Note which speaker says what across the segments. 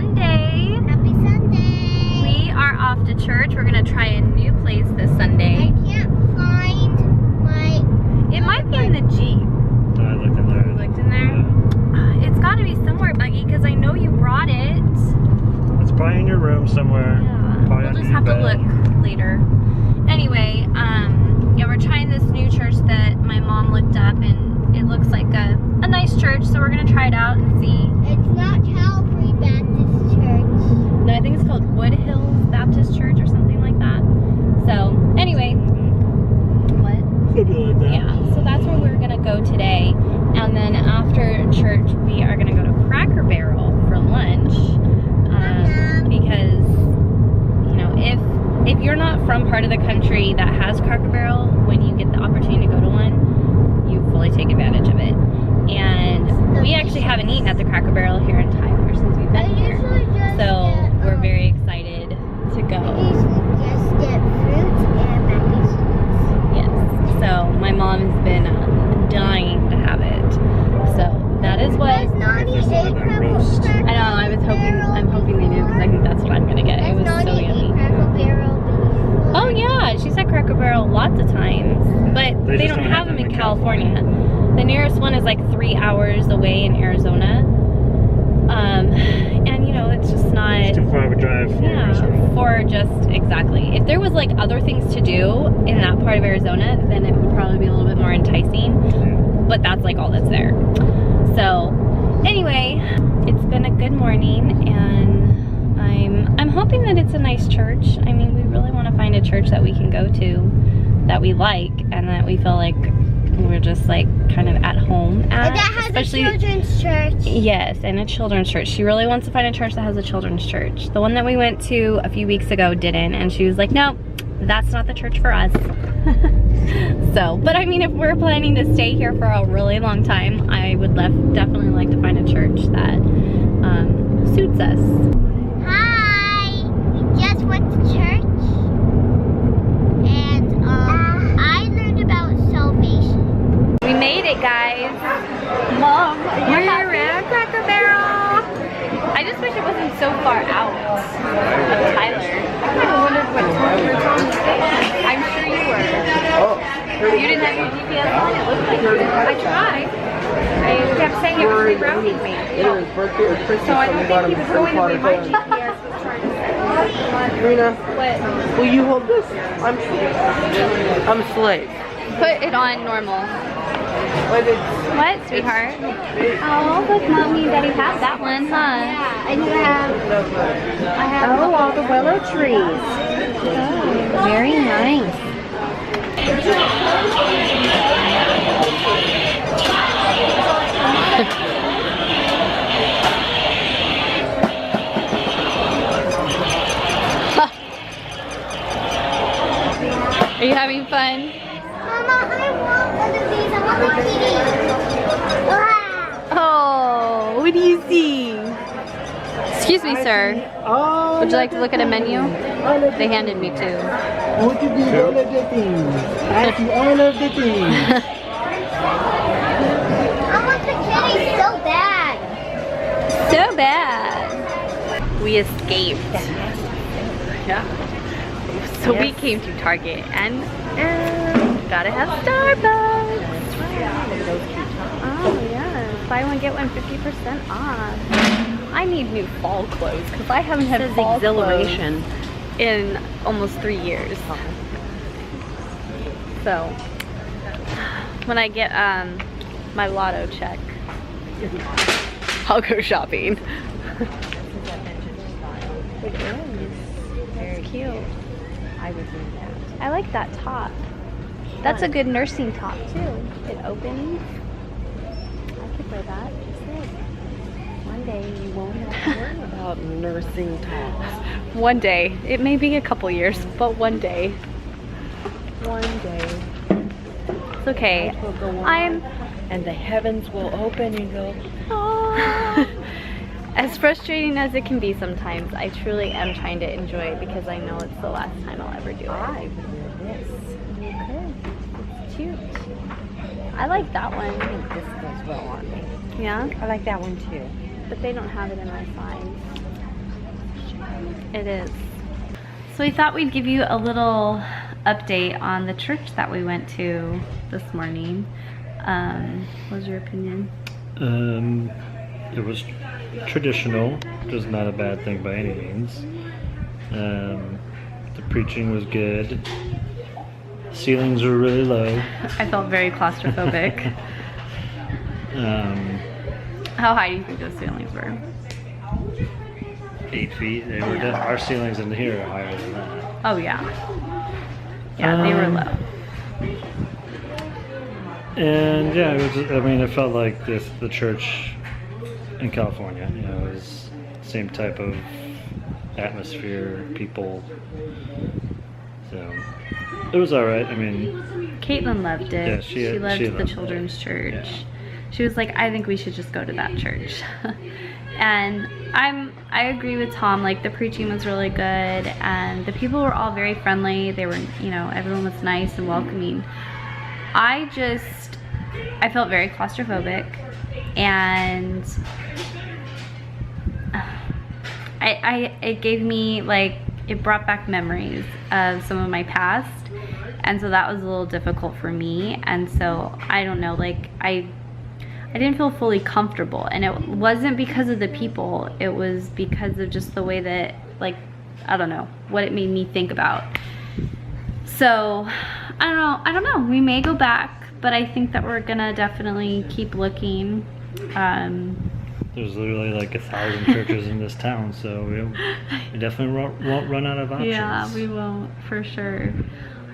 Speaker 1: Sunday.
Speaker 2: Happy Sunday.
Speaker 1: We are off to church. We're gonna try a new place this Sunday.
Speaker 2: I can't find my...
Speaker 1: It might be in the Jeep.
Speaker 3: I looked in there.
Speaker 1: You looked in there?
Speaker 3: Yeah.
Speaker 1: It's gotta be somewhere, Buggy, because I know you brought it.
Speaker 3: It's probably in your room somewhere.
Speaker 1: Yeah.
Speaker 3: Probably
Speaker 1: We'll
Speaker 3: under
Speaker 1: just
Speaker 3: your
Speaker 1: have to
Speaker 3: bed.
Speaker 1: look later. Anyway, yeah, we're trying this new church that my mom looked up, and it looks like a nice church, so we're gonna try it out and see.
Speaker 2: It's not Calvary Baptist Church.
Speaker 1: No, I think it's called Wood Hills Baptist Church or something like that. So, anyway. What?
Speaker 3: Something like that.
Speaker 1: Yeah, so that's where we're gonna go today. And then after church, we are gonna go to Cracker Barrel for lunch. Because, you know, if you're not from part of the country that has Cracker Barrel, when you get the opportunity to go to one, you fully take advantage of it. And we actually haven't eaten at the Cracker Barrel here in Tyler since we've been here. So we're very excited to go.
Speaker 2: I usually just get fruits and mac and cheese.
Speaker 1: Yes. So my mom has been dying to have it. So that is what.
Speaker 2: Does Nani
Speaker 3: Just
Speaker 2: eat
Speaker 3: like that
Speaker 2: Cracker
Speaker 3: roast.
Speaker 1: I know. I'm hoping they do, because I think that's what I'm gonna get. It was so yummy.
Speaker 2: Cracker Barrel beef?
Speaker 1: Oh yeah, she's at Cracker Barrel lots of times, but they
Speaker 3: just
Speaker 1: don't have them in California. The nearest one is like 3 hours away in Arizona. And you know, it's just not.
Speaker 3: It's too far of a drive for
Speaker 1: Yeah, for just exactly. If there was like other things to do in that part of Arizona, then it would probably be a little bit more enticing. But that's like all that's there. So anyway, it's been a good morning, and I'm hoping that it's a nice church. I mean, we really want to find a church that we can go to, that we like, and that we feel like we're just like kind of at home at.
Speaker 2: And that has
Speaker 1: especially,
Speaker 2: a children's church.
Speaker 1: yes, and a children's church. She really wants to find a church that has a children's church. The one that we went to a few weeks ago didn't, and she was like, no, that's not the church for us. So, but I mean, if we're planning to stay here for a really long time, I would definitely like to find a church that suits us.
Speaker 2: Hi, we just went to church, and I learned about salvation.
Speaker 1: We made it, guys. Mom, we're at Cracker Barrel. I just wish it wasn't so far out of Tyler. I kind of wondered what time you were on the station. I'm sure you were. You didn't have your GPS on? It looked like you did. I tried. I kept saying it was rerouting me. So I don't think he was going the way my GPS was trying to say.
Speaker 4: Rena,
Speaker 1: What?
Speaker 4: will you hold this? I'm a slave.
Speaker 1: Put it on normal. What, sweetheart? Oh, look, Mommy and Daddy have that one, huh?
Speaker 2: Yeah, and you have.
Speaker 1: Oh, all the willow trees. Oh, very nice. Are you having fun?
Speaker 2: Mama, I want one of these. I want the kitty. Wow.
Speaker 1: Oh, what do you see? Excuse me, sir. Would you like to look at a menu? They handed me two.
Speaker 4: What to do all of the things? I see all of the things.
Speaker 2: I want the kitty so bad.
Speaker 1: So bad. We escaped. Yeah. So we came to Target and gotta have Starbucks. Oh yeah. Buy one get one 50% off. I need new fall clothes because I haven't had fall exhilaration in almost 3 years. So when I get my lotto check, I'll go shopping. It is. Very cute.
Speaker 5: I would do that.
Speaker 1: I like that top. That's a good nursing top too. It opens. I could wear that. Just like one day you won't have to worry
Speaker 5: About nursing tops.
Speaker 1: One day. It may be a couple years, but one day.
Speaker 5: One day.
Speaker 1: It's okay.
Speaker 5: Life will go on,
Speaker 1: I'm
Speaker 5: and the heavens will open and go,
Speaker 1: as frustrating as it can be sometimes, I truly am trying to enjoy it because I know it's the last time I'll ever do it.
Speaker 5: I would wear this.
Speaker 1: You could. It's cute. I like that
Speaker 5: I
Speaker 1: one.
Speaker 5: think this goes well on me.
Speaker 1: Yeah?
Speaker 5: I like that one too.
Speaker 1: But they don't have it in my size. It is. So we thought we'd give you a little update on the church that we went to this morning. What was your opinion?
Speaker 3: It was traditional, which is not a bad thing by any means. The preaching was good. Ceilings were really low.
Speaker 1: I felt very claustrophobic. How high do you think those ceilings were?
Speaker 3: 8 feet. They were. Our ceilings in here are higher than that.
Speaker 1: Oh yeah. Yeah, they were low.
Speaker 3: And yeah, it was. I mean, it felt like the church in California. You know, it was same type of atmosphere, people. So it was all right. I mean,
Speaker 1: Caitlin loved it.
Speaker 3: Yeah,
Speaker 1: she loved the
Speaker 3: loved
Speaker 1: children's church.
Speaker 3: Yeah.
Speaker 1: She was like, I think we should just go to that church. And I agree with Tom, like the preaching was really good and the people were all very friendly. They were, you know, everyone was nice and welcoming. I felt very claustrophobic, and it gave me, like, it brought back memories of some of my past, and so that was a little difficult for me. And so I don't know, like I didn't feel fully comfortable, and it wasn't because of the people, it was because of just the way that, like, I don't know what it made me think about. So I don't know, we may go back, but I think that we're gonna definitely keep looking.
Speaker 3: There's literally like 1,000 churches in this town, so we definitely won't run out of options.
Speaker 1: Yeah, we won't, for sure.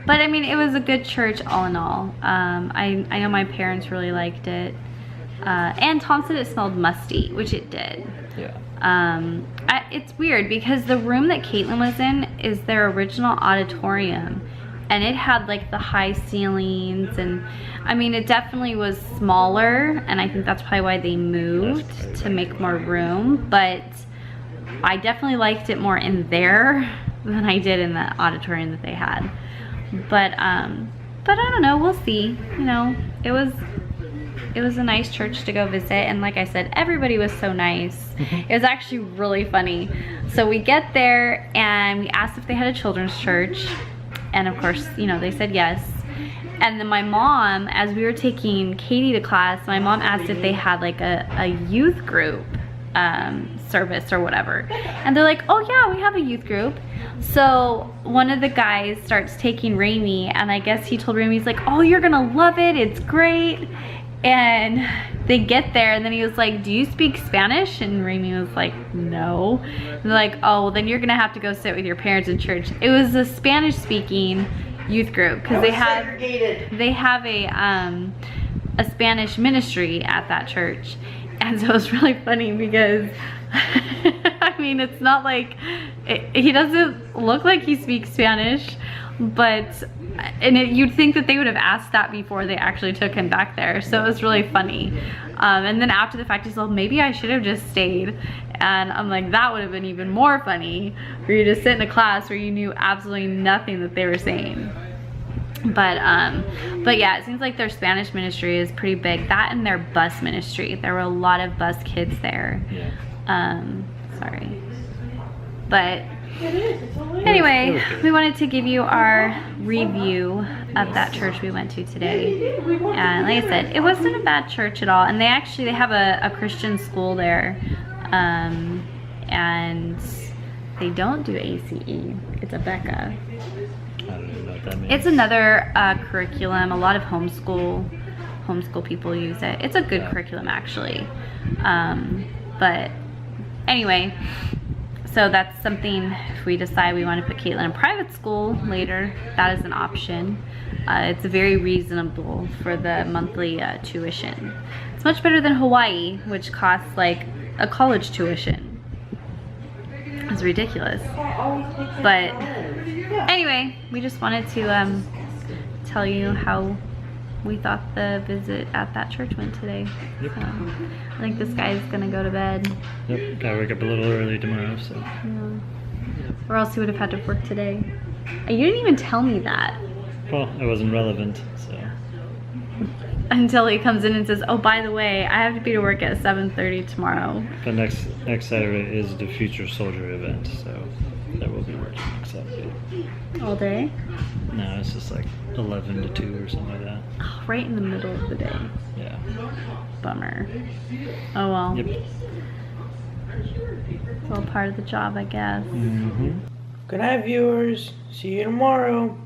Speaker 1: But I mean, it was a good church all in all. I know my parents really liked it. And Tom said it smelled musty, which it did.
Speaker 3: Yeah.
Speaker 1: It's weird because the room that Caitlin was in is their original auditorium, and it had like the high ceilings, and I mean, it definitely was smaller, and I think that's probably why they moved to make more room. But I definitely liked it more in there than I did in the auditorium that they had. But I don't know, we'll see. You know, it was a nice church to go visit, and like I said, everybody was so nice. It was actually really funny. So we get there and we asked if they had a children's church, and of course, you know, they said yes. And then my mom, as we were taking Katie to class, my mom asked if they had like a youth group service or whatever, and they're like, oh yeah, we have a youth group. So one of the guys starts taking Raimi, and I guess he told Raimi, he's like, oh, you're gonna love it, it's great. And they get there, and then he was like, do you speak Spanish? And Raimi was like, no. And they're like, oh, well, then you're gonna have to go sit with your parents in church. It was a Spanish speaking youth group, because they have a Spanish ministry at that church. And so it's really funny because I mean, it's not like he doesn't look like he speaks Spanish, but you'd think that they would have asked that before they actually took him back there. So it was really funny. And then after the fact, he's like, maybe I should have just stayed. And I'm like, that would have been even more funny for you to sit in a class where you knew absolutely nothing that they were saying. But yeah, it seems like their Spanish ministry is pretty big. That and their bus ministry. There were a lot of bus kids there.
Speaker 3: Yeah.
Speaker 1: Sorry. But anyway, we wanted to give you our review of that church we went to today. And like I said, it wasn't a bad church at all. And they have a Christian school there. And they don't do ACE. It's a Becca.
Speaker 3: I don't even know what that means.
Speaker 1: It's another curriculum. A lot of homeschool people use it. It's a good curriculum, actually. But anyway, so that's something, if we decide we want to put Caitlin in private school later, that is an option. It's very reasonable for the monthly tuition. It's much better than Hawaii, which costs like a college tuition. It's ridiculous. But anyway, we just wanted to tell you how we thought the visit at that church went today.
Speaker 3: Yep.
Speaker 1: So, I think this guy's gonna go to bed.
Speaker 3: Yep, gotta wake up a little early tomorrow, so.
Speaker 1: Yeah. Or else he would have had to work today. You didn't even tell me that.
Speaker 3: Well, it wasn't relevant, so.
Speaker 1: until he comes in and says, oh, by the way, I have to be to work at 7:30 tomorrow.
Speaker 3: But next Saturday is the Future Soldier event, so I will be working next Saturday.
Speaker 1: All day?
Speaker 3: No, it's just like 11 to 2 or something like that.
Speaker 1: Oh, right in the middle of the day.
Speaker 3: Yeah.
Speaker 1: Bummer. Oh well.
Speaker 3: Yep.
Speaker 1: It's all part of the job, I guess.
Speaker 3: Mm-hmm.
Speaker 4: Good night, viewers. See you tomorrow.